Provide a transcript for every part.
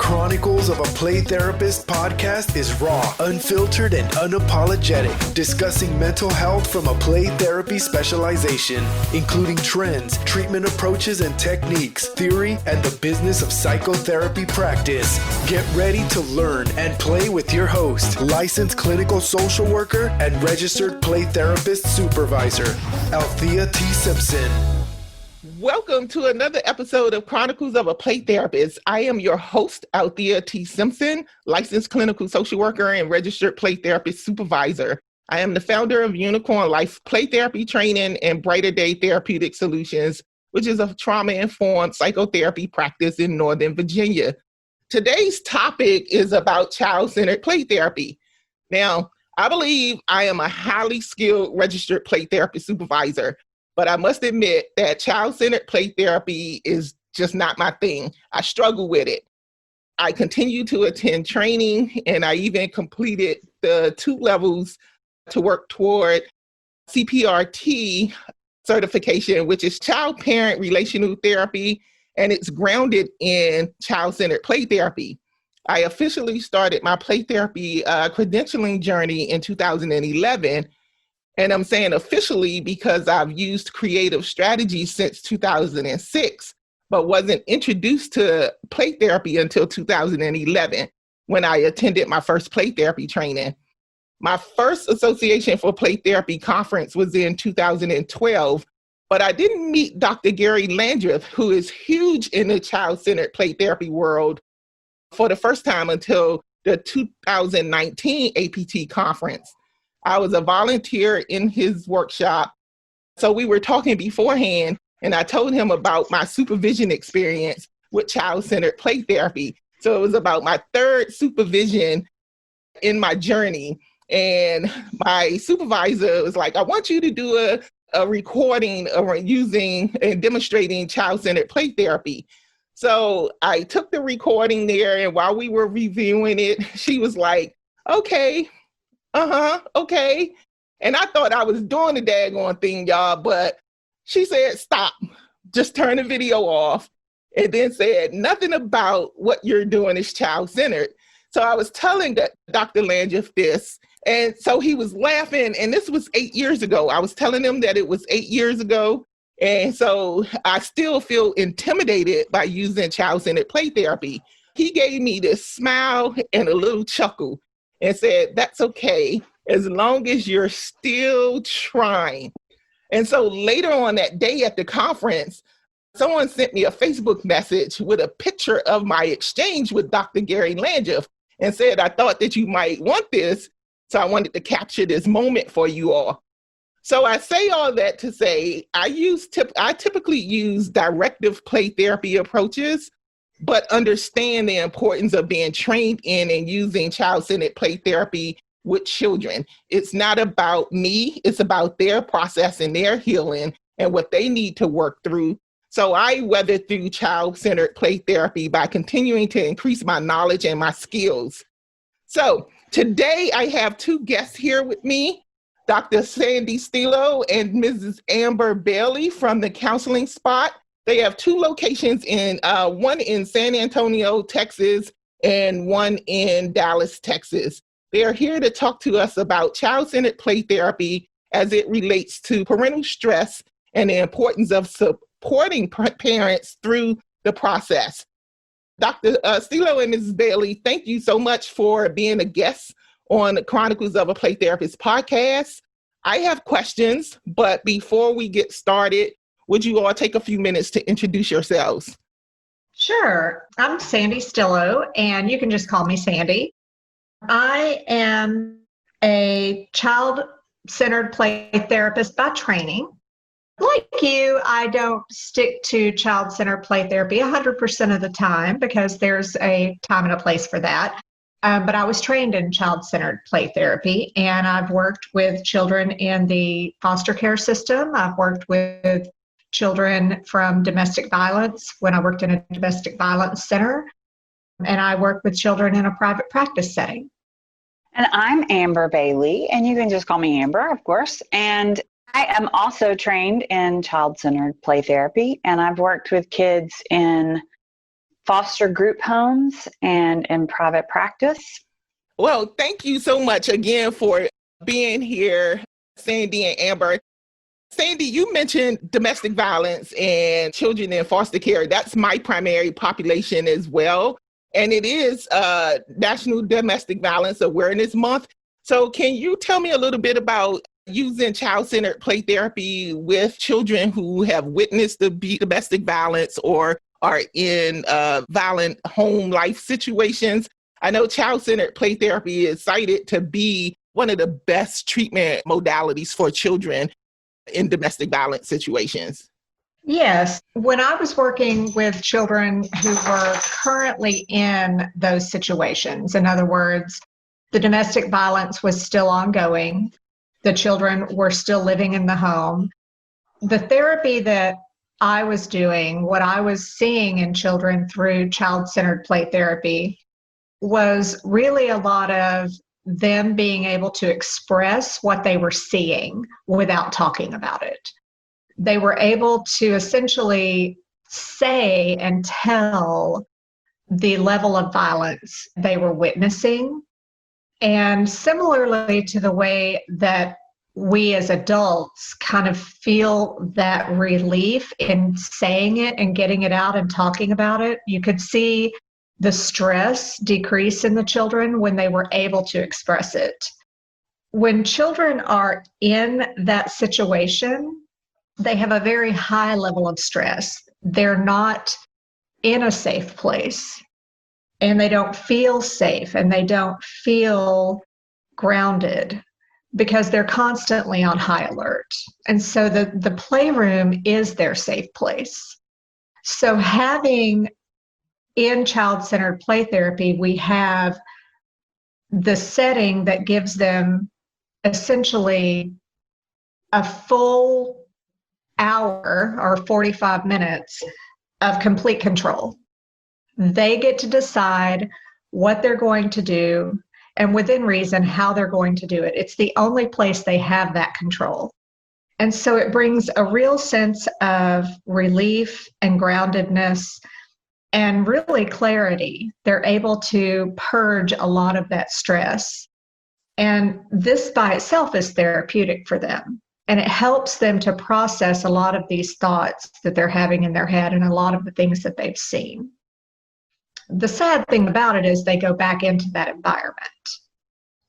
Chronicles of a Play Therapist podcast is raw, unfiltered, and unapologetic, discussing mental health from a play therapy specialization, including trends, treatment approaches and techniques, theory, and the business of psychotherapy practice. Get ready to learn and play with your host, licensed clinical social worker and registered play therapist supervisor, Althea T. Simpson. Welcome to another episode of Chronicles of a Play Therapist. I am your host, Althea T. Simpson, licensed clinical social worker and registered play therapist supervisor. I am the founder of Unicorn Life Play Therapy Training and Brighter Day Therapeutic Solutions, which is a trauma-informed psychotherapy practice in Northern Virginia. Today's topic is about child-centered play therapy. Now, I believe I am a highly skilled registered play therapy supervisor, but I must admit that child-centered play therapy is just not my thing. I struggle with it. I continue to attend training, and I even completed the 2 levels to work toward CPRT certification, which is child-parent relational therapy, and it's grounded in child-centered play therapy. I officially started my play therapy credentialing journey in 2011. And I'm saying officially because I've used creative strategies since 2006, but wasn't introduced to play therapy until 2011 when I attended my first play therapy training. My first Association for Play Therapy conference was in 2012, but I didn't meet Dr. Gary Landreth, who is huge in the child-centered play therapy world, for the first time until the 2019 APT conference. I was a volunteer in his workshop. So we were talking beforehand, and I told him about my supervision experience with child-centered play therapy. So it was about my 3rd supervision in my journey. And my supervisor was like, I want you to do a recording of using and demonstrating child-centered play therapy. So I took the recording there, and while we were reviewing it, she was like, okay. Okay. And I thought I was doing the daggone thing, y'all, but she said, stop, just turn the video off, and then said, nothing about what you're doing is child-centered. So I was telling Dr. Landreth this, and so he was laughing, and this was 8 years ago. I was telling him that it was 8 years ago, and so I still feel intimidated by using child-centered play therapy. He gave me this smile and a little chuckle, and said, that's okay, as long as you're still trying. And so later on that day at the conference, someone sent me a Facebook message with a picture of my exchange with Dr. Gary Landreth and said, I thought that you might want this, so I wanted to capture this moment for you all. So I say all that to say, I typically use directive play therapy approaches, but understand the importance of being trained in and using child-centered play therapy with children. It's not about me, it's about their process and their healing and what they need to work through. So I weather through child-centered play therapy by continuing to increase my knowledge and my skills. So today I have 2 guests here with me, Dr. Sandy Stillo and Mrs. Amber Bailey from the Counseling Spot. They have 2 locations, one in San Antonio, Texas, and one in Dallas, Texas. They are here to talk to us about child-centered play therapy as it relates to parental stress and the importance of supporting parents through the process. Dr. Stillo and Mrs. Bailey, thank you so much for being a guest on the Chronicles of a Play Therapist podcast. I have questions, but before we get started, would you all take a few minutes to introduce yourselves? Sure. I'm Sandy Stillo, and you can just call me Sandy. I am a child-centered play therapist by training. Like you, I don't stick to child-centered play therapy 100% of the time because there's a time and a place for that. But I was trained in child-centered play therapy, and I've worked with children in the foster care system. I've worked with children from domestic violence when I worked in a domestic violence center, and I work with children in a private practice setting. And I'm Amber Bailey, and you can just call me Amber, of course. And I am also trained in child-centered play therapy, and I've worked with kids in foster group homes and in private practice. Well, thank you so much again for being here, Sandy and Amber. Sandy, you mentioned domestic violence and children in foster care. That's my primary population as well. And it is National Domestic Violence Awareness Month. So can you tell me a little bit about using child-centered play therapy with children who have witnessed the domestic violence or are in violent home life situations? I know child-centered play therapy is cited to be one of the best treatment modalities for children in domestic violence situations. Yes. When I was working with children who were currently in those situations, in other words, the domestic violence was still ongoing, the children were still living in the home, the therapy that I was doing, what I was seeing in children through child-centered play therapy, was really a lot of them being able to express what they were seeing without talking about it. They were able to essentially say and tell the level of violence they were witnessing. And similarly to the way that we as adults kind of feel that relief in saying it and getting it out and talking about it, you could see the stress decrease in the children when they were able to express it. When children are in that situation, they have a very high level of stress. They're not in a safe place, and they don't feel safe, and they don't feel grounded because they're constantly on high alert. And so the playroom is their safe place. So having in child-centered play therapy, we have the setting that gives them essentially a full hour or 45 minutes of complete control. They get to decide what they're going to do and within reason how they're going to do it. It's the only place they have that control. And so it brings a real sense of relief and groundedness and really clarity. They're able to purge a lot of that stress. And this by itself is therapeutic for them. And it helps them to process a lot of these thoughts that they're having in their head and a lot of the things that they've seen. The sad thing about it is they go back into that environment.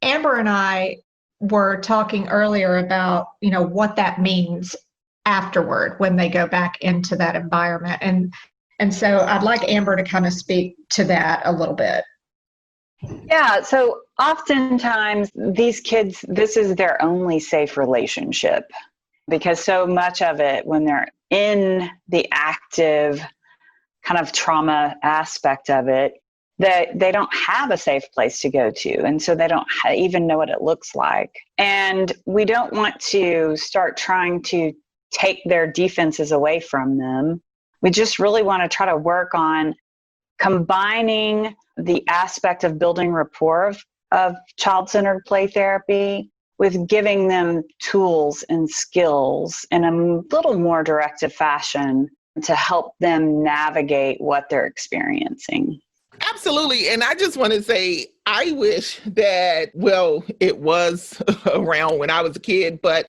Amber and I were talking earlier about, what that means afterward when they go back into that environment. And so I'd like Amber to kind of speak to that a little bit. Yeah, so oftentimes these kids, this is their only safe relationship because so much of it when they're in the active kind of trauma aspect of it, that they don't have a safe place to go to. And so they don't even know what it looks like. And we don't want to start trying to take their defenses away from them. We just really want to try to work on combining the aspect of building rapport of child-centered play therapy with giving them tools and skills in a little more directed fashion to help them navigate what they're experiencing. Absolutely. And I just want to say, I wish that, it was around when I was a kid, but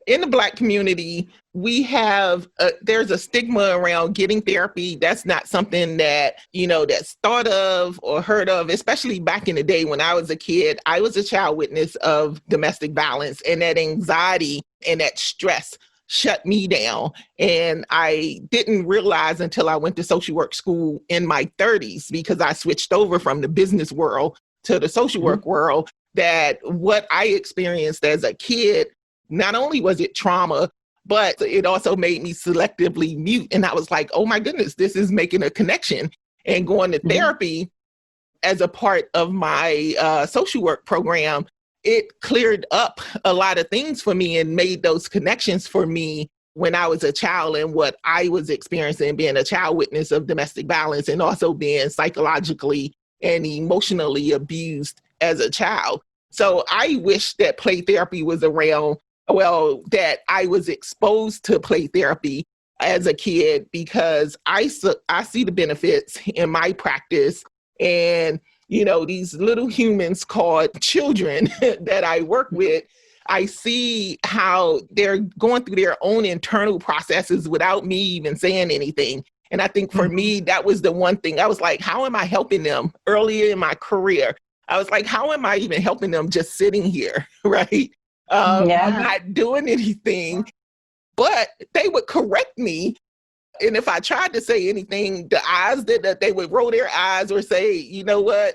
in the Black community, we have, there's a stigma around getting therapy. That's not something that, that's thought of or heard of, especially back in the day when I was a kid. I was a child witness of domestic violence, and that anxiety and that stress shut me down. And I didn't realize until I went to social work school in my 30s, because I switched over from the business world to the social work world, that what I experienced as a kid, not only was it trauma, but it also made me selectively mute. And I was like, oh my goodness, this is making a connection. And going to therapy as a part of my social work program, it cleared up a lot of things for me and made those connections for me when I was a child and what I was experiencing being a child witness of domestic violence and also being psychologically and emotionally abused as a child. So I wish that play therapy was around, that I was exposed to play therapy as a kid because I see the benefits in my practice. And, these little humans called children that I work with, I see how they're going through their own internal processes without me even saying anything. And I think for me, that was the one thing. I was like, how am I helping them earlier in my career? I was like, how am I even helping them just sitting here, right? I'm not doing anything, but they would correct me. And if I tried to say anything, the eyes that they would roll their eyes or say, you know what?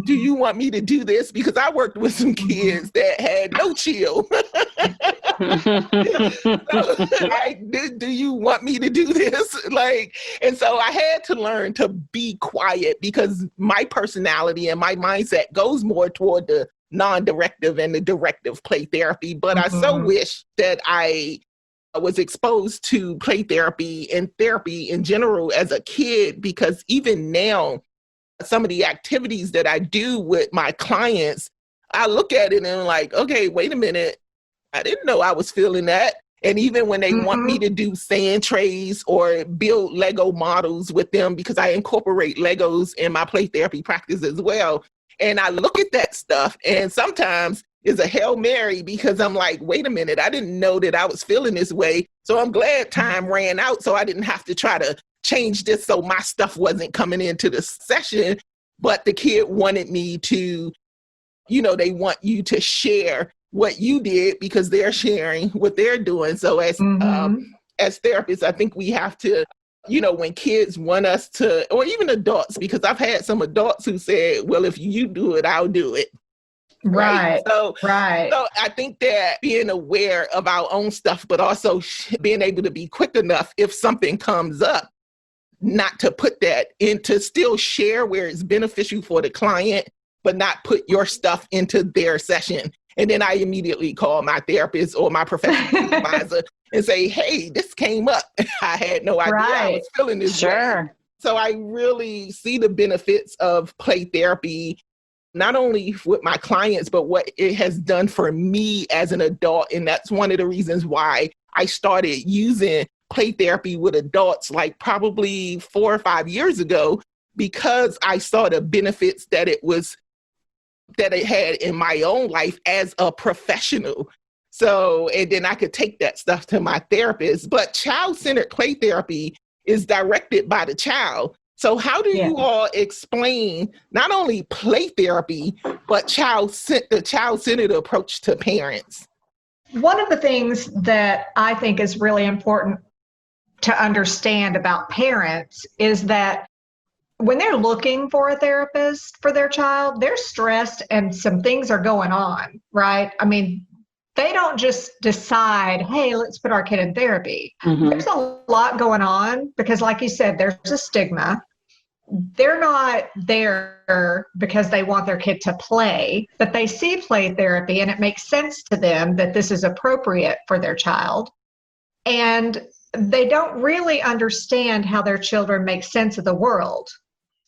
Do you want me to do this? Because I worked with some kids that had no chill. So, like, do you want me to do this? And so I had to learn to be quiet because my personality and my mindset goes more toward the non-directive and the directive play therapy. But I so wish that I was exposed to play therapy and therapy in general as a kid, because even now, some of the activities that I do with my clients, I look at it and I'm like, okay, wait a minute. I didn't know I was feeling that. And even when they want me to do sand trays or build Lego models with them, because I incorporate Legos in my play therapy practice as well. And I look at that stuff and sometimes it's a Hail Mary because I'm like, wait a minute, I didn't know that I was feeling this way. So I'm glad time ran out so I didn't have to try to change this so my stuff wasn't coming into the session. But the kid wanted me to, they want you to share what you did because they're sharing what they're doing. So as therapists, I think we have to, when kids want us to, or even adults, because I've had some adults who said, well, if you do it, I'll do it. Right. So I think that being aware of our own stuff, but also being able to be quick enough if something comes up, not to put that into, still share where it's beneficial for the client, but not put your stuff into their session. And then I immediately call my therapist or my professional supervisor and say, hey, this came up. I had no idea I was feeling this way. So I really see the benefits of play therapy, not only with my clients, but what it has done for me as an adult. And that's one of the reasons why I started using play therapy with adults like probably 4 or 5 years ago, because I saw the benefits that it had in my own life as a professional. So, and then I could take that stuff to my therapist. But child-centered play therapy is directed by the child. So how do you all explain not only play therapy, but the child-centered approach to parents? One of the things that I think is really important to understand about parents is that when they're looking for a therapist for their child, they're stressed and some things are going on, right? I mean, they don't just decide, hey, let's put our kid in therapy. There's a lot going on because, like you said, there's a stigma. They're not there because they want their kid to play, but they see play therapy and it makes sense to them that this is appropriate for their child. And they don't really understand how their children make sense of the world.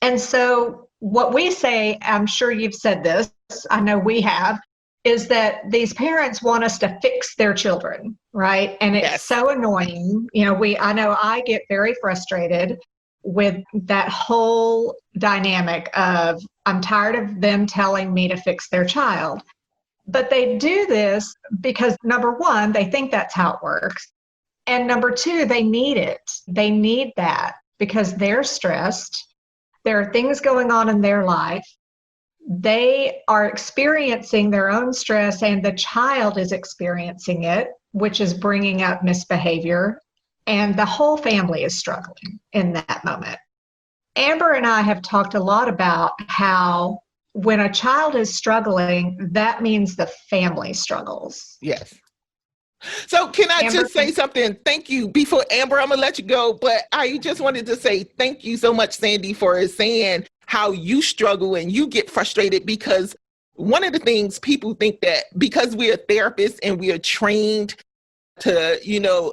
And so what we say, I'm sure you've said this, I know we have, is that these parents want us to fix their children, right? And it's so annoying. I know I get very frustrated with that whole dynamic of, I'm tired of them telling me to fix their child. But they do this because, number one, they think that's how it works. And number two, they need it. They need that because they're stressed. There are things going on in their life. They are experiencing their own stress and the child is experiencing it, which is bringing up misbehavior. And the whole family is struggling in that moment. Amber and I have talked a lot about how when a child is struggling, that means the family struggles. Yes. So can I just say something? Thank you. Before Amber, I'm going to let you go, but I just wanted to say thank you so much, Sandy, for saying how you struggle and you get frustrated, because one of the things people think that because we are therapists and we are trained to,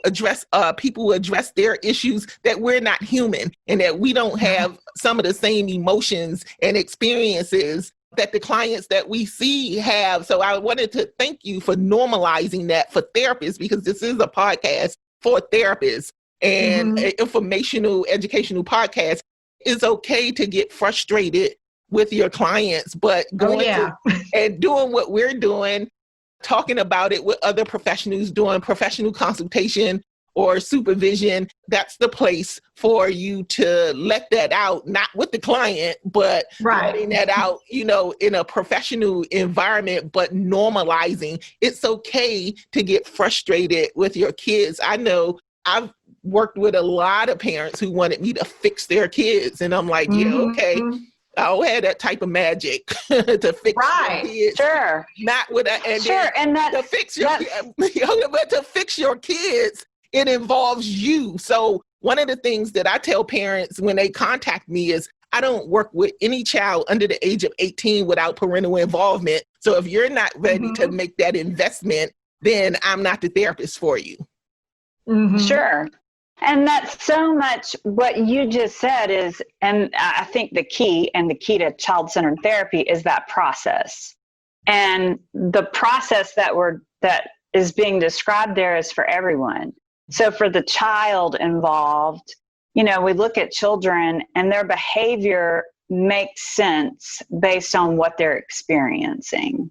address people address their issues, that we're not human and that we don't have some of the same emotions and experiences that the clients that we see have. So I wanted to thank you for normalizing that for therapists, because this is a podcast for therapists. and informational, educational podcast, it's okay to get frustrated with your clients, but and doing what we're doing, talking about it with other professionals, doing professional consultation or supervision, that's the place for you to let that out, not with the client, but letting that out, in a professional environment, but normalizing. It's okay to get frustrated with your kids. I know I've worked with a lot of parents who wanted me to fix their kids. And I'm like, yeah, okay. I don't have that type of magic to fix your kids. Sure. Not with a, and sure. And that, to fix your but to fix your kids, it involves you. So one of the things that I tell parents when they contact me is I don't work with any child under the age of 18 without parental involvement. So if you're not ready to make that investment, then I'm not the therapist for you. Sure. And that's so much what you just said is, and I think the key to child-centered therapy is that process. And the process that is being described there is for everyone. So for the child involved, we look at children and their behavior makes sense based on what they're experiencing.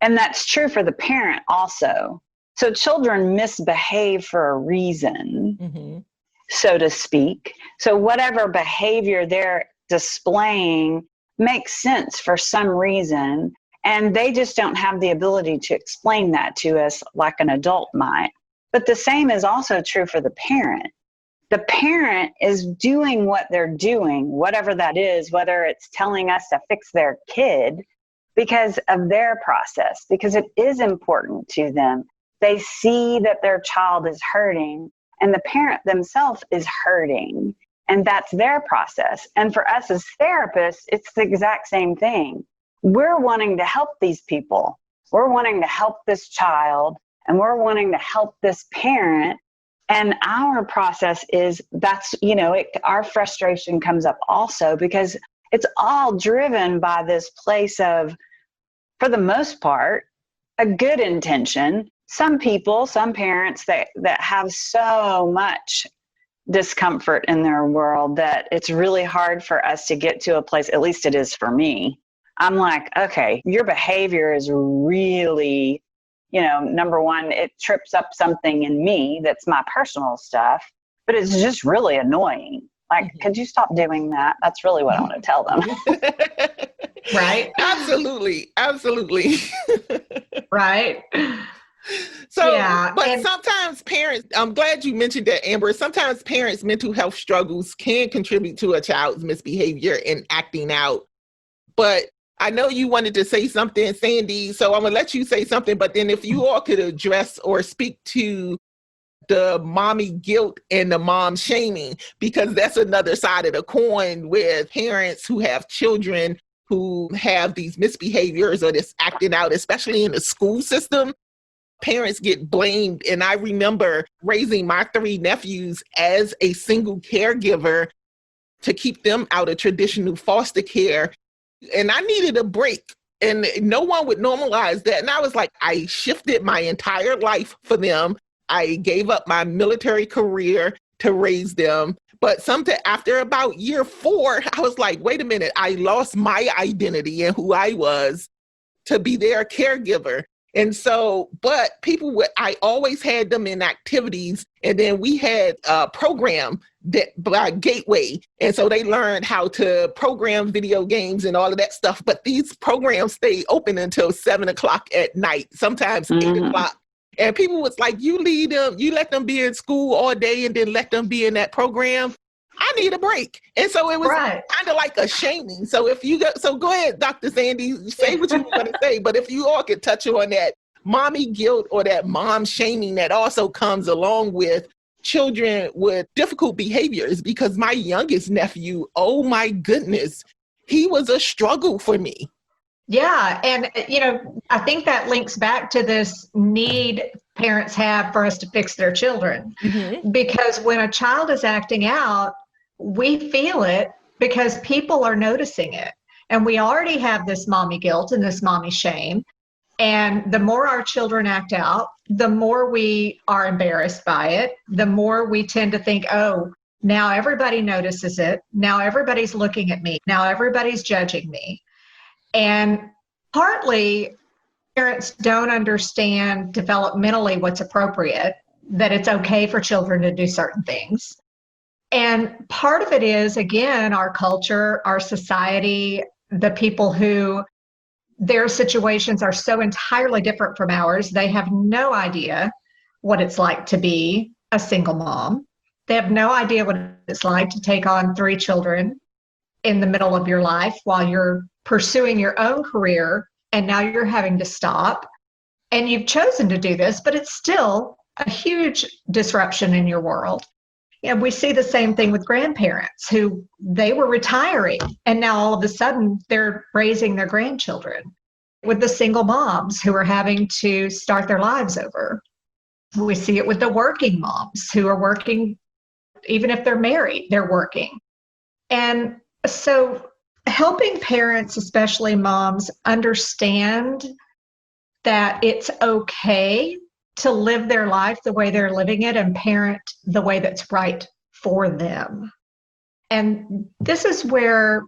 And that's true for the parent also. So children misbehave for a reason, so to speak. So whatever behavior they're displaying makes sense for some reason, and they just don't have the ability to explain that to us like an adult might. But the same is also true for the parent. The parent is doing what they're doing, whatever that is, whether it's telling us to fix their kid because of their process, because it is important to them. They see that their child is hurting and the parent themselves is hurting, and that's their process. And for us as therapists, it's the exact same thing. We're wanting to help these people. We're wanting to help this child, and we're wanting to help this parent. And our process is our frustration comes up also because it's all driven by this place of, for the most part, a good intention. Some people, some parents that have so much discomfort in their world that it's really hard for us to get to a place, at least it is for me. I'm like, okay, your behavior is really, number one, it trips up something in me that's my personal stuff, but it's just really annoying. Like, could you stop doing that? That's really what I want to tell them. Right? Absolutely. Right. So, but sometimes parents, I'm glad you mentioned that, Amber. Sometimes parents' mental health struggles can contribute to a child's misbehavior and acting out. But I know you wanted to say something, Sandy, so I'm going to let you say something. But then if you all could address or speak to the mommy guilt and the mom shaming, because that's another side of the coin with parents who have children who have these misbehaviors or this acting out, especially in the school system. Parents get blamed. And I remember raising my 3 nephews as a single caregiver to keep them out of traditional foster care. And I needed a break. And no one would normalize that. And I was like, I shifted my entire life for them. I gave up my military career to raise them. But after about year 4, I was like, wait a minute, I lost my identity and who I was to be their caregiver. And so, but I always had them in activities. And then we had a program by Gateway. And so they learned how to program video games and all of that stuff. But these programs stay open until 7:00 at night, sometimes 8:00. And people was like, you let them be in school all day and then let them be in that program. I need a break. And so it was kind of like a shaming. So go ahead, Dr. Sandy, say what you want to say. But if you all could touch on that mommy guilt or that mom shaming that also comes along with children with difficult behaviors, because my youngest nephew, oh my goodness, he was a struggle for me. Yeah. And, I think that links back to this need parents have for us to fix their children. Because when a child is acting out, we feel it because people are noticing it. And we already have this mommy guilt and this mommy shame. And the more our children act out, the more we are embarrassed by it, the more we tend to think, oh, now everybody notices it. Now everybody's looking at me. Now everybody's judging me. And partly parents don't understand developmentally what's appropriate, that it's okay for children to do certain things. And part of it is, again, our culture, our society, the people who their situations are so entirely different from ours. They have no idea what it's like to be a single mom. They have no idea what it's like to take on 3 children in the middle of your life while you're pursuing your own career, and now you're having to stop. And you've chosen to do this, but it's still a huge disruption in your world. And we see the same thing with grandparents who they were retiring, and now all of a sudden they're raising their grandchildren. With the single moms who are having to start their lives over. We see it with the working moms who are working, even if they're married, they're working. And so helping parents, especially moms, understand that it's okay to live their life the way they're living it and parent the way that's right for them. And this is where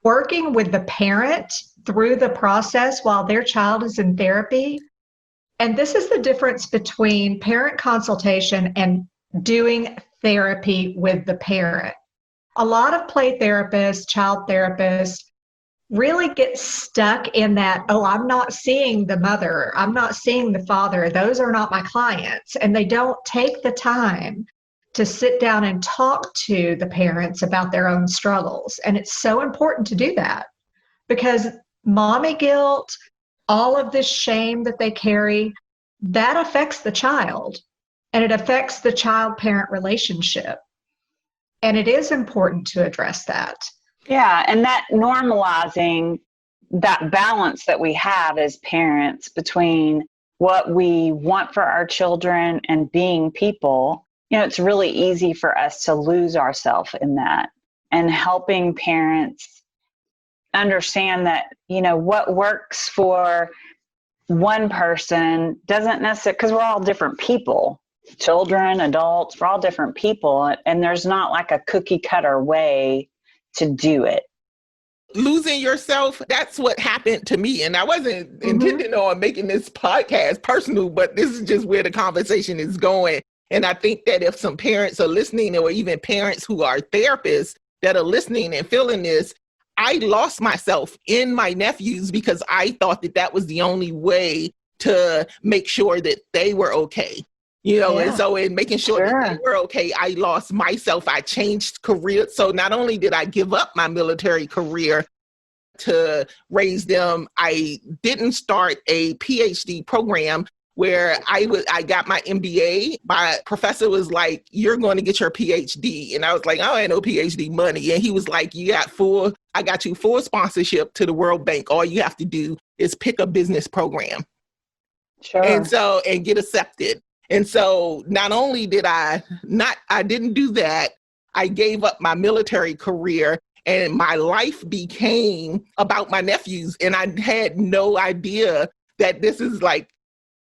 working with the parent through the process while their child is in therapy, and this is the difference between parent consultation and doing therapy with the parent. A lot of play therapists, child therapists, really get stuck in that, oh, I'm not seeing the mother, I'm not seeing the father, those are not my clients. And they don't take the time to sit down and talk to the parents about their own struggles. And it's so important to do that because mommy guilt, all of this shame that they carry, that affects the child and it affects the child-parent relationship. And it is important to address that. Yeah, and that normalizing that balance that we have as parents between what we want for our children and being people, it's really easy for us to lose ourselves in that. And helping parents understand that, what works for one person doesn't necessarily, because we're all different people, children, adults, we're all different people. And there's not like a cookie cutter way to do it. Losing yourself, that's what happened to me. And I wasn't intending on making this podcast personal, but this is just where the conversation is going. And I think that if some parents are listening, or even parents who are therapists that are listening and feeling this, I lost myself in my nephews because I thought that that was the only way to make sure that they were okay. And so in making sure that they were okay, I lost myself. I changed careers. So not only did I give up my military career to raise them, I didn't start a PhD program where I got my MBA. My professor was like, you're going to get your PhD. And I was like, oh, I ain't no PhD money. And he was like, I got you full sponsorship to the World Bank. All you have to do is pick a business program. Sure. And get accepted. And so not only did I didn't do that, I gave up my military career and my life became about my nephews. And I had no idea that this is like,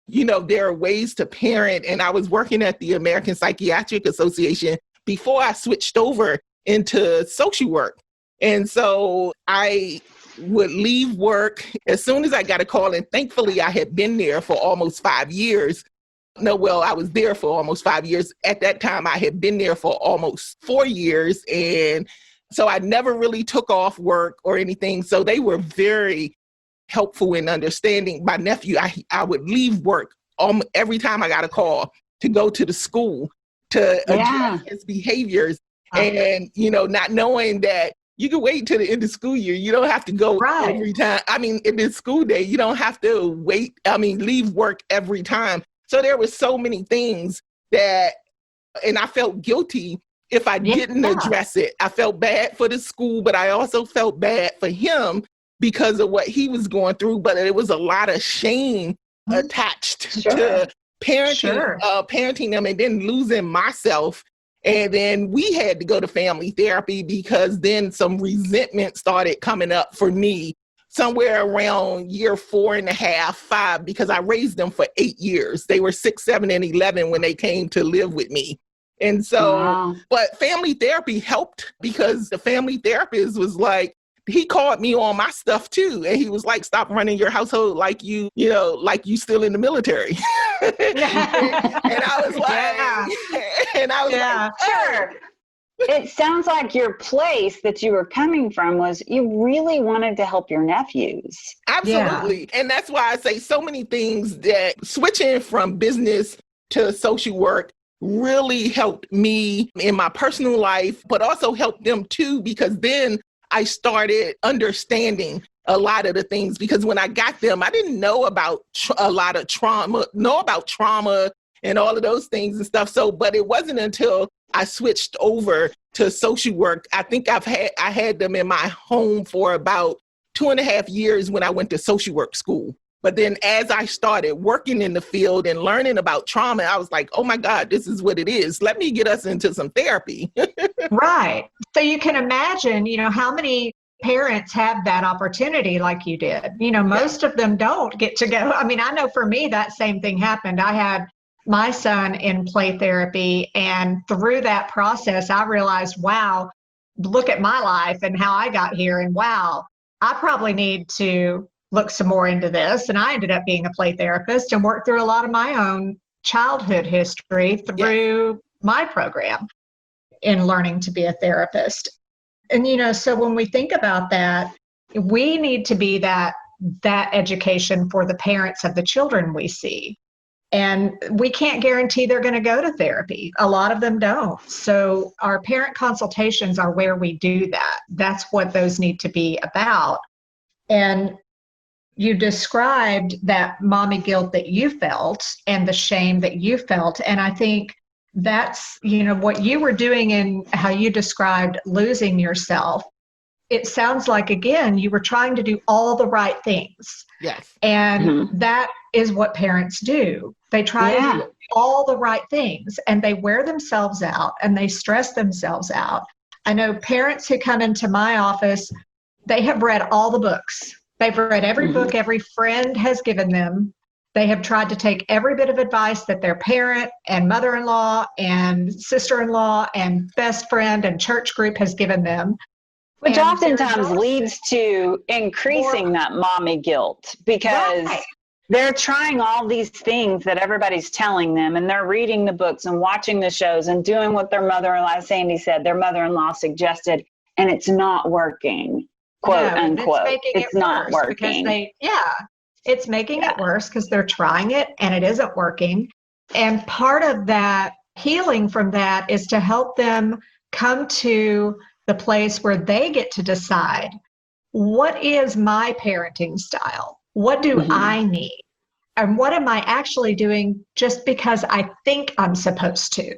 there are ways to parent. And I was working at the American Psychiatric Association before I switched over into social work. And so I would leave work as soon as I got a call. And thankfully I had been there for almost 5 years. I was there for almost 5 years. At that time, I had been there for almost 4 years. And so I never really took off work or anything. So they were very helpful in understanding. My nephew, I would leave work every time I got a call to go to the school to address his behaviors. And, not knowing that you can wait till the end of school year. You don't have to go every time. In the school day, you don't have to leave work every time. So there were so many things and I felt guilty if I didn't address it. I felt bad for the school, but I also felt bad for him because of what he was going through. But it was a lot of shame attached to parenting them and then losing myself. And then we had to go to family therapy because then some resentment started coming up for me somewhere around year 4.5, 5, because I raised them for 8 years. They were 6, 7, and 11 when they came to live with me. And so, Wow. but family therapy helped because the family therapist was like, he called me on my stuff too. And he was like, stop running your household like you still in the military. and I was like, sure. It sounds like your place that you were coming from was you really wanted to help your nephews. Absolutely. Yeah. And that's why I say so many things that switching from business to social work really helped me in my personal life, but also helped them too, because then I started understanding a lot of the things, because when I got them, I didn't know about a lot of trauma and all of those things and stuff. So, but it wasn't until I switched over to social work. I think I had them in my home for about 2.5 years when I went to social work school. But then as I started working in the field and learning about trauma, I was like, oh my God, this is what it is. Let me get us into some therapy. Right. So you can imagine, how many parents have that opportunity like you did. Most of them don't get to go. I mean, I know for me, that same thing happened. I had my son in play therapy, and through that process, I realized, wow, look at my life and how I got here. And wow, I probably need to look some more into this. And I ended up being a play therapist and worked through a lot of my own childhood history through my program in learning to be a therapist. And, so when we think about that, we need to be that education for the parents of the children we see. And we can't guarantee they're going to go to therapy. A lot of them don't. So our parent consultations are where we do that. That's what those need to be about. And you described that mommy guilt that you felt and the shame that you felt. And I think that's, what you were doing and how you described losing yourself. It sounds like, again, you were trying to do all the right things. Yes. And that is what parents do. They try to do all the right things, and they wear themselves out and they stress themselves out. I know parents who come into my office, they have read all the books. They've read every book every friend has given them. They have tried to take every bit of advice that their parent and mother-in-law and sister-in-law and best friend and church group has given them. Which oftentimes leads to increasing that mommy guilt, because they're trying all these things that everybody's telling them, and they're reading the books and watching the shows and doing what their mother-in-law, Sandy said, their mother-in-law suggested, and it's not working, quote unquote. It's not working. It's making it worse because they're trying it and it isn't working. And part of that healing from that is to help them come to the place where they get to decide, what is my parenting style? What do I need? And what am I actually doing just because I think I'm supposed to?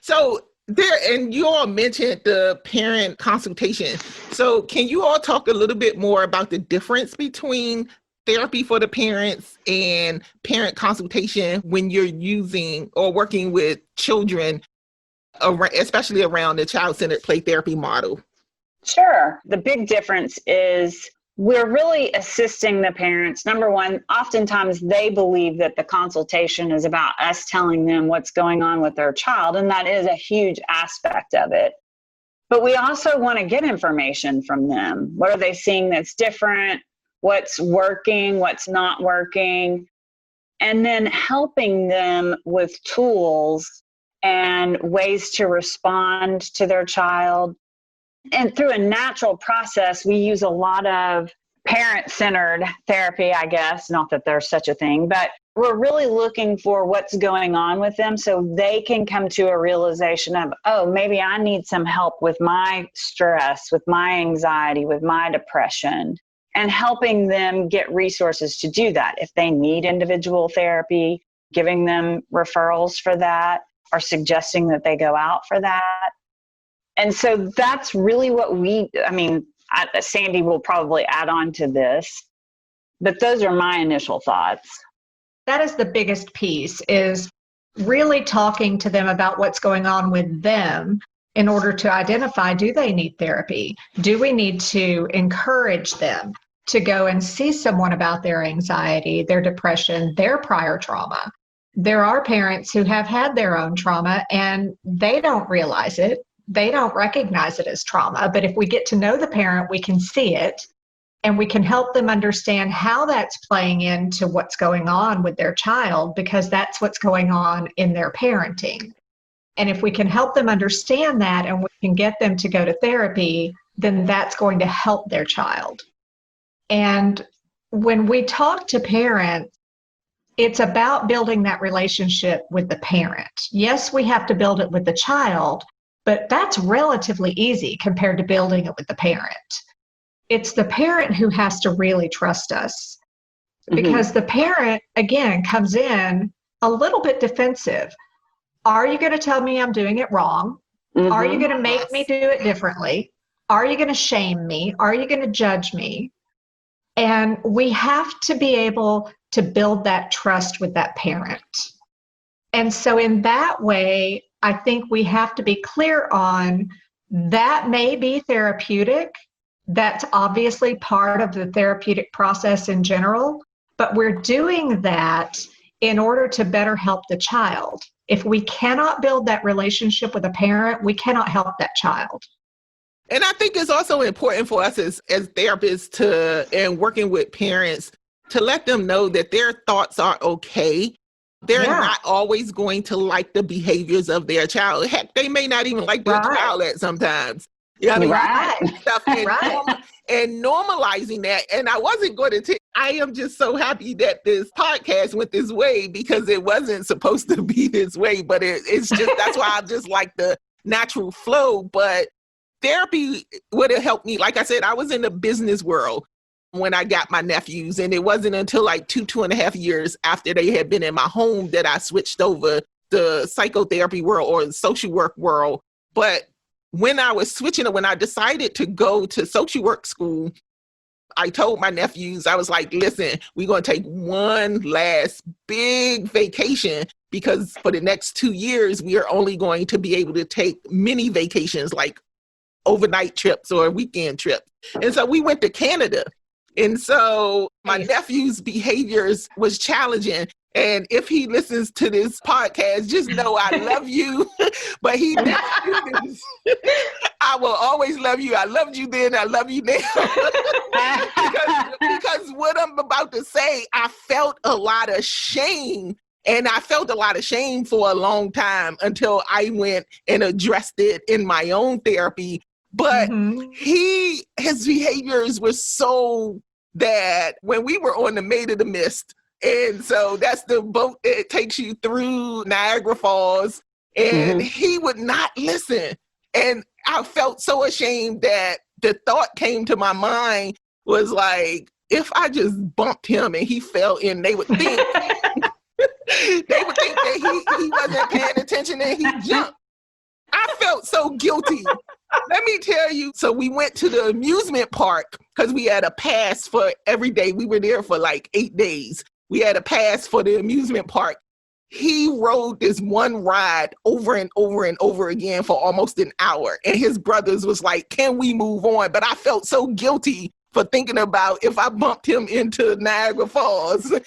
So and you all mentioned the parent consultation. So can you all talk a little bit more about the difference between therapy for the parents and parent consultation when you're using or working with children, especially around the child-centered play therapy model? Sure. The big difference is we're really assisting the parents. Number one, oftentimes they believe that the consultation is about us telling them what's going on with their child, and that is a huge aspect of it. But we also want to get information from them. What are they seeing that's different? What's working? What's not working? And then helping them with tools and ways to respond to their child. And through a natural process, we use a lot of parent-centered therapy, I guess, not that there's such a thing, but we're really looking for what's going on with them so they can come to a realization of, oh, maybe I need some help with my stress, with my anxiety, with my depression, and helping them get resources to do that. If they need individual therapy, giving them referrals for that, or suggesting that they go out for that. And so that's really what Sandy will probably add on to this, but those are my initial thoughts. That is the biggest piece, is really talking to them about what's going on with them in order to identify, do they need therapy? Do we need to encourage them to go and see someone about their anxiety, their depression, their prior trauma. There are parents who have had their own trauma and they don't realize it. They don't recognize it as trauma. But if we get to know the parent, we can see it and we can help them understand how that's playing into what's going on with their child, because that's what's going on in their parenting. And if we can help them understand that and we can get them to go to therapy, then that's going to help their child. And when we talk to parents, it's about building that relationship with the parent. Yes, we have to build it with the child, but that's relatively easy compared to building it with the parent. It's the parent who has to really trust us, because the parent, again, comes in a little bit defensive. Are you going to tell me I'm doing it wrong? Are you going to make me do it differently? Are you going to shame me? Are you going to judge me? And we have to be able to build that trust with that parent. And so in that way, I think we have to be clear on that may be therapeutic. That's obviously part of the therapeutic process in general, but we're doing that in order to better help the child. If we cannot build that relationship with a parent, we cannot help that child. And I think it's also important for us as therapists and working with parents to let them know that their thoughts are okay. They're not always going to like the behaviors of their child. Heck, they may not even like their child at sometimes. You know what I mean? Stuff and normalizing that. And I wasn't going to I am just so happy that this podcast went this way, because it wasn't supposed to be this way, but it's just, that's why I just like the natural flow. But therapy would have helped me. Like I said, I was in the business world when I got my nephews, and it wasn't until like 2.5 years after they had been in my home that I switched over the psychotherapy world or the social work world. But when I was switching, when I decided to go to social work school, I told my nephews, I was like, listen, we're going to take one last big vacation, because for the next 2 years, we are only going to be able to take mini vacations, like overnight trips or weekend trips. And so we went to Canada. And so my nephew's behaviors was challenging. And if he listens to this podcast, just know I love you, but he never do this. I will always love you. I loved you then. I love you now. because what I'm about to say, I felt a lot of shame. And I felt a lot of shame for a long time until I went and addressed it in my own therapy. But his behaviors were so that when we were on the Maid of the Mist, and so that's the boat that takes you through Niagara Falls, and he would not listen. And I felt so ashamed that the thought came to my mind was like, if I just bumped him and he fell in, they would think that he wasn't paying attention and he jumped. I felt so guilty. Let me tell you. So we went to the amusement park because we had a pass for every day. We were there for like 8 days. We had a pass for the amusement park. He rode this one ride over and over and over again for almost an hour. And his brothers was like, can we move on? But I felt so guilty for thinking about if I bumped him into Niagara Falls. He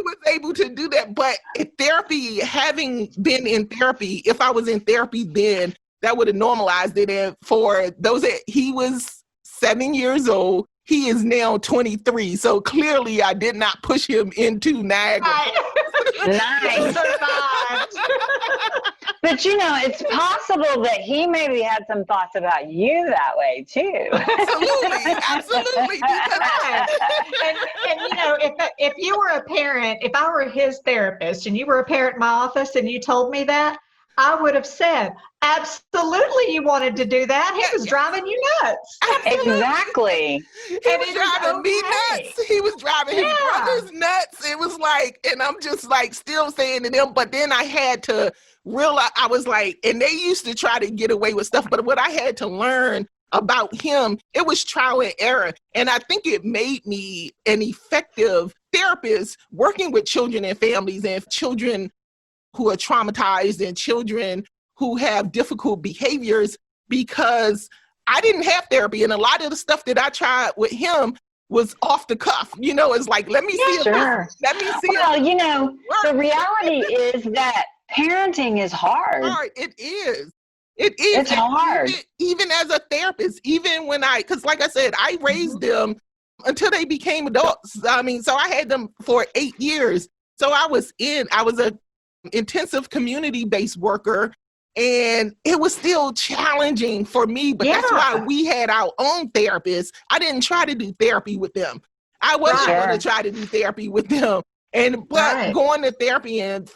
was able to do that. But in therapy, having been in therapy, if I was in therapy then, that would have normalized it. And for those that he was 7 years old, he is now 23. So clearly I did not push him into Niagara. Nice. But you know, it's possible that he maybe had some thoughts about you that way too. Absolutely. And you know, if you were a parent, if I were his therapist and you were a parent in my office and you told me that, I would have said, absolutely you wanted to do that. He was driving you nuts. Absolutely. Exactly. He was driving me nuts. He was driving his brothers nuts. It was like, and I'm just like still saying to them, but then I had to realize, I was like, and they used to try to get away with stuff, but what I had to learn about him, it was trial and error. And I think it made me an effective therapist working with children and families and children who are traumatized and children who have difficult behaviors, because I didn't have therapy. And a lot of the stuff that I tried with him was off the cuff. It's like, let me see if let me see. Well, the reality is that parenting is hard. It is. It is. It's hard. Even as a therapist, even when because like I said, I raised them until they became adults. So I had them for 8 years. So I was a intensive community-based worker, and it was still challenging for me, but that's why we had our own therapists. I didn't try to do therapy with them. I wasn't going to try to do therapy with them. But going to therapy and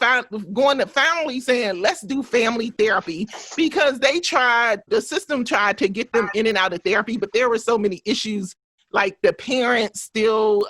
going to family saying, let's do family therapy, because the system tried to get them in and out of therapy, but there were so many issues, like the parents still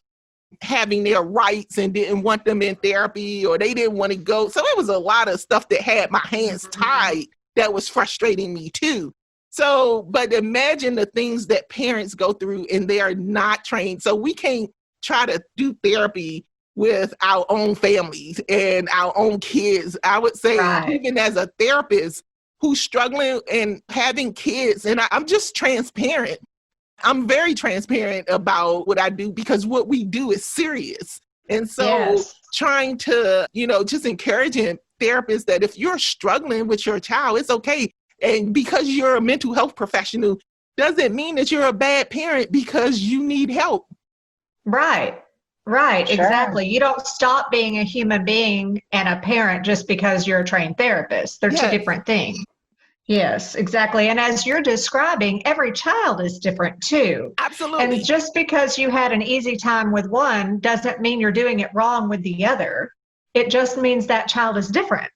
having their rights and didn't want them in therapy, or they didn't want to go. So it was a lot of stuff that had my hands tied that was frustrating me too. So, but imagine the things that parents go through and they are not trained. So we can't try to do therapy with our own families and our own kids. I would say, even as a therapist who's struggling and having kids, and I'm just transparent. I'm very transparent about what I do, because what we do is serious. And so trying to, just encouraging therapists that if you're struggling with your child, it's okay. And because you're a mental health professional doesn't mean that you're a bad parent because you need help. Right, exactly. You don't stop being a human being and a parent just because you're a trained therapist. They're two different things. Yes, exactly. And as you're describing, every child is different too. Absolutely. And just because you had an easy time with one doesn't mean you're doing it wrong with the other. It just means that child is different.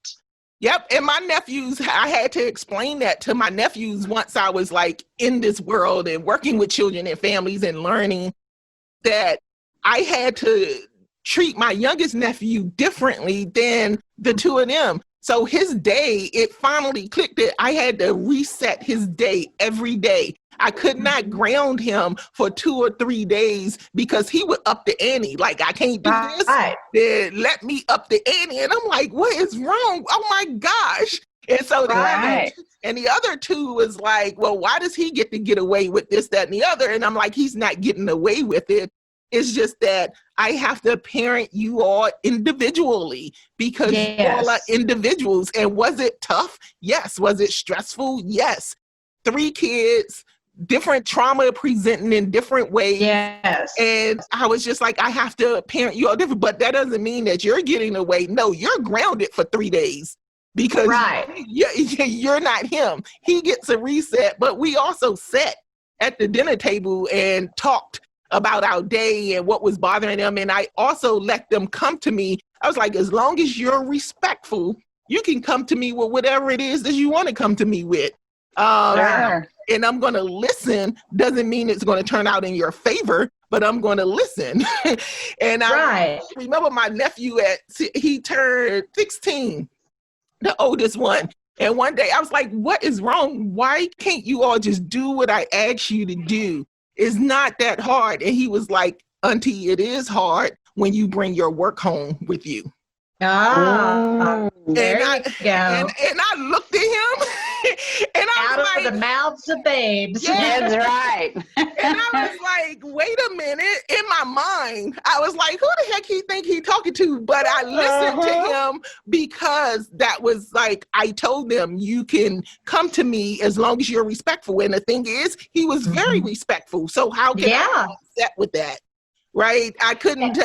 Yep. And my nephews, I had to explain that to my nephews once I was like in this world and working with children and families and learning that I had to treat my youngest nephew differently than the two of them. So his day, it finally clicked that I had to reset his day every day. I could not ground him for 2 or 3 days because he would up the ante. Like, I can't do this. Then let me up the ante. And I'm like, what is wrong? Oh my gosh. And so and the other two was like, well, why does he get away with this, that, and the other? And I'm like, he's not getting away with it. It's just that I have to parent you all individually because you all are individuals. And was it tough? Yes. Was it stressful? Yes. 3 kids, different trauma presenting in different ways. Yes. And I was just like, I have to parent you all different, but that doesn't mean that you're getting away. No, you're grounded for 3 days because you're not him. He gets a reset, but we also sat at the dinner table and talked about our day and what was bothering them. And I also let them come to me. I was like, as long as you're respectful, you can come to me with whatever it is that you want to come to me with. And I'm going to listen. Doesn't mean it's going to turn out in your favor, but I'm going to listen. And I remember my nephew he turned 16, the oldest one. And one day I was like, what is wrong? Why can't you all just do what I asked you to do? It's not that hard. And he was like, Auntie, it is hard when you bring your work home with you. There and you go. And I looked at him and I was like, out of the mouths of babes. That's right. And I was like, wait a minute. In my mind, I was like, who the heck he think he talking to? But I listened to him because that was like, I told them you can come to me as long as you're respectful. And the thing is, he was very respectful. So how can I be upset with that? Right? I couldn't,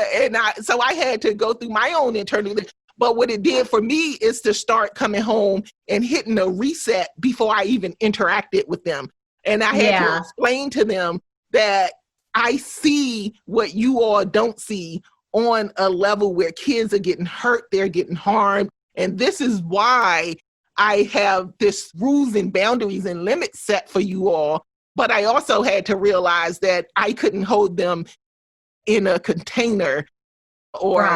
so I had to go through my own internal. But what it did for me is to start coming home and hitting a reset before I even interacted with them. And I had to explain to them that I see what you all don't see on a level where kids are getting hurt, they're getting harmed. And this is why I have this rules and boundaries and limits set for you all. But I also had to realize that I couldn't hold them in a container or,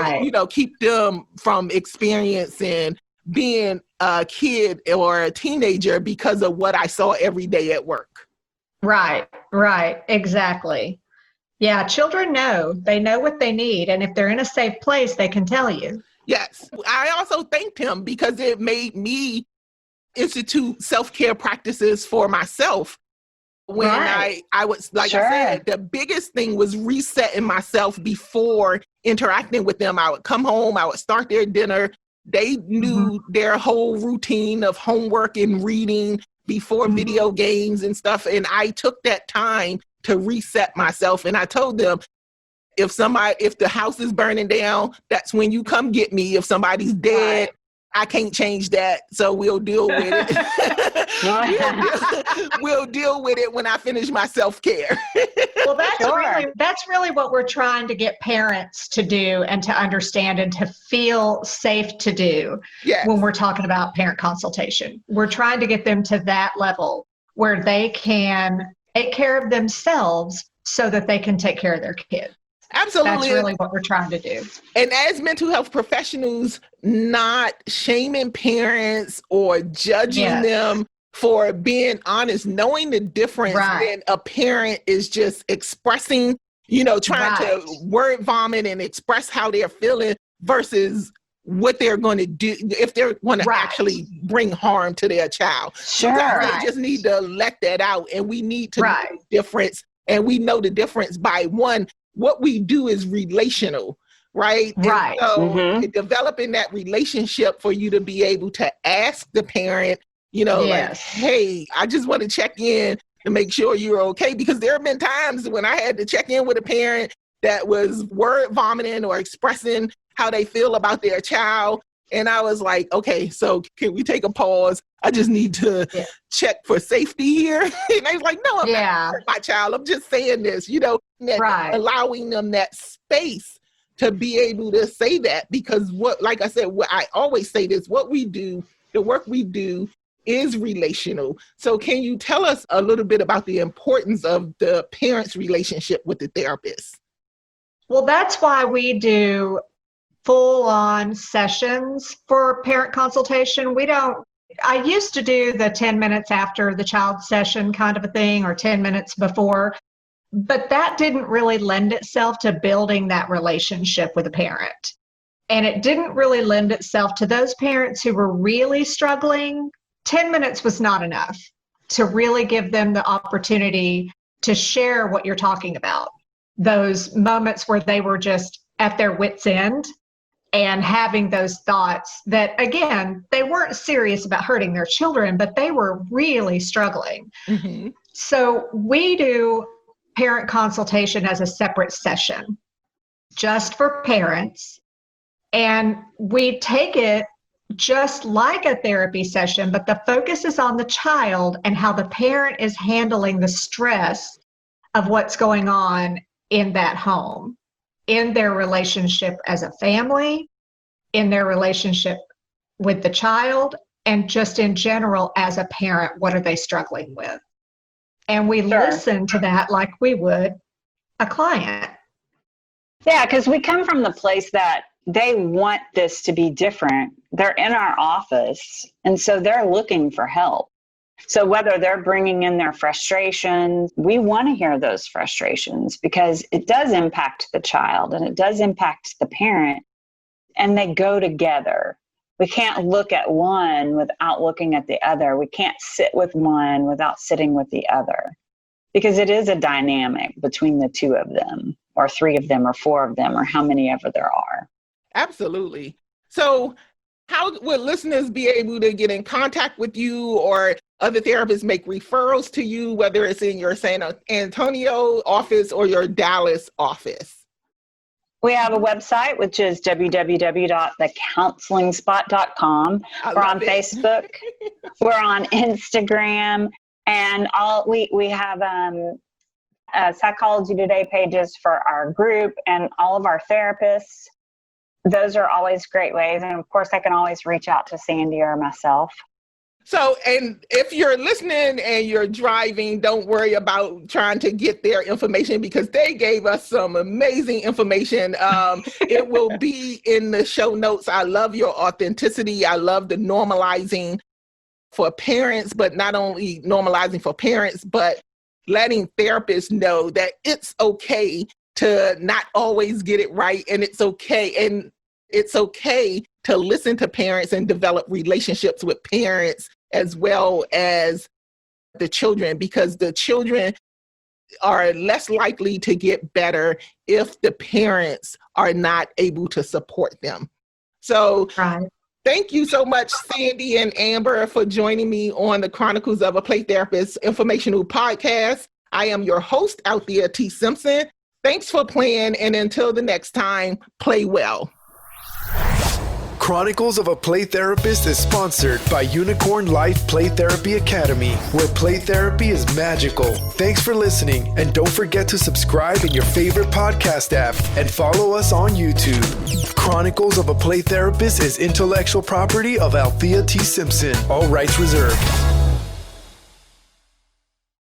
keep them from experiencing being a kid or a teenager because of what I saw every day at work. Right, exactly. Yeah, children they know what they need. And if they're in a safe place, they can tell you. Yes. I also thanked him because it made me institute self-care practices for myself. When I was, like I said, the biggest thing was resetting myself before interacting with them. I would come home, I would start their dinner. They knew their whole routine of homework and reading before video games and stuff. And I took that time to reset myself. And I told them, if the house is burning down, that's when you come get me. If somebody's dead, I can't change that. So we'll deal with it. We'll deal with it when I finish my self-care. Well, that's really what we're trying to get parents to do and to understand and to feel safe to do when we're talking about parent consultation. We're trying to get them to that level where they can take care of themselves so that they can take care of their kids. Absolutely. That's really what we're trying to do. And as mental health professionals, not shaming parents or judging them for being honest, knowing the difference when a parent is just expressing, trying to word vomit and express how they're feeling versus what they're going to do if they're going to actually bring harm to their child. They just need to let that out, and we need to know the difference. And we know the difference by what we do is relational, right? Right. And so developing that relationship for you to be able to ask the parent, like, hey, I just want to check in to make sure you're okay. Because there have been times when I had to check in with a parent that was word vomiting or expressing how they feel about their child. And I was like, okay, so can we take a pause? I just need to check for safety here. And I was like, no, I'm not hurt my child. I'm just saying this, allowing them that space to be able to say that. Because like I said, I always say this, the work we do is relational. So can you tell us a little bit about the importance of the parent's relationship with the therapist? Well, that's why we do full-on sessions for parent consultation. I used to do the 10 minutes after the child session kind of a thing, or 10 minutes before, but that didn't really lend itself to building that relationship with a parent. And it didn't really lend itself to those parents who were really struggling. 10 minutes was not enough to really give them the opportunity to share what you're talking about. Those moments where they were just at their wits' end and having those thoughts that, again, they weren't serious about hurting their children, but they were really struggling. So we do parent consultation as a separate session just for parents. And we take it just like a therapy session, but the focus is on the child and how the parent is handling the stress of what's going on in that home, in their relationship as a family, in their relationship with the child, and just in general as a parent, what are they struggling with? And we listen to that like we would a client. Yeah, because we come from the place that they want this to be different. They're in our office, and so they're looking for help. So whether they're bringing in their frustrations, we want to hear those frustrations because it does impact the child and it does impact the parent, and they go together. We can't look at one without looking at the other. We can't sit with one without sitting with the other, because it is a dynamic between the two of them, or three of them, or four of them, or how many ever there are. Absolutely. So how would listeners be able to get in contact with you, or other therapists make referrals to you, whether it's in your San Antonio office or your Dallas office? We have a website, which is www.thecounselingspot.com. We're on Facebook. We're on Instagram. And we have Psychology Today pages for our group and all of our therapists. Those are always great ways. And of course, I can always reach out to Sandy or myself. So, and if you're listening and you're driving, don't worry about trying to get their information, because they gave us some amazing information. It will be in the show notes. I love your authenticity. I love the normalizing for parents, but not only normalizing for parents, but letting therapists know that it's okay to not always get it right. And it's okay. And it's okay to listen to parents and develop relationships with parents, as well as the children, because the children are less likely to get better if the parents are not able to support them. So thank you so much, Sandy and Amber, for joining me on the Chronicles of a Play Therapist informational podcast. I am your host, Althea T. Simpson. Thanks for playing, and until the next time, play well. Chronicles of a Play Therapist is sponsored by Unicorn Life Play Therapy Academy, where play therapy is magical. Thanks for listening, and don't forget to subscribe in your favorite podcast app and follow us on YouTube. Chronicles of a Play Therapist is intellectual property of Althea T. Simpson. All rights reserved.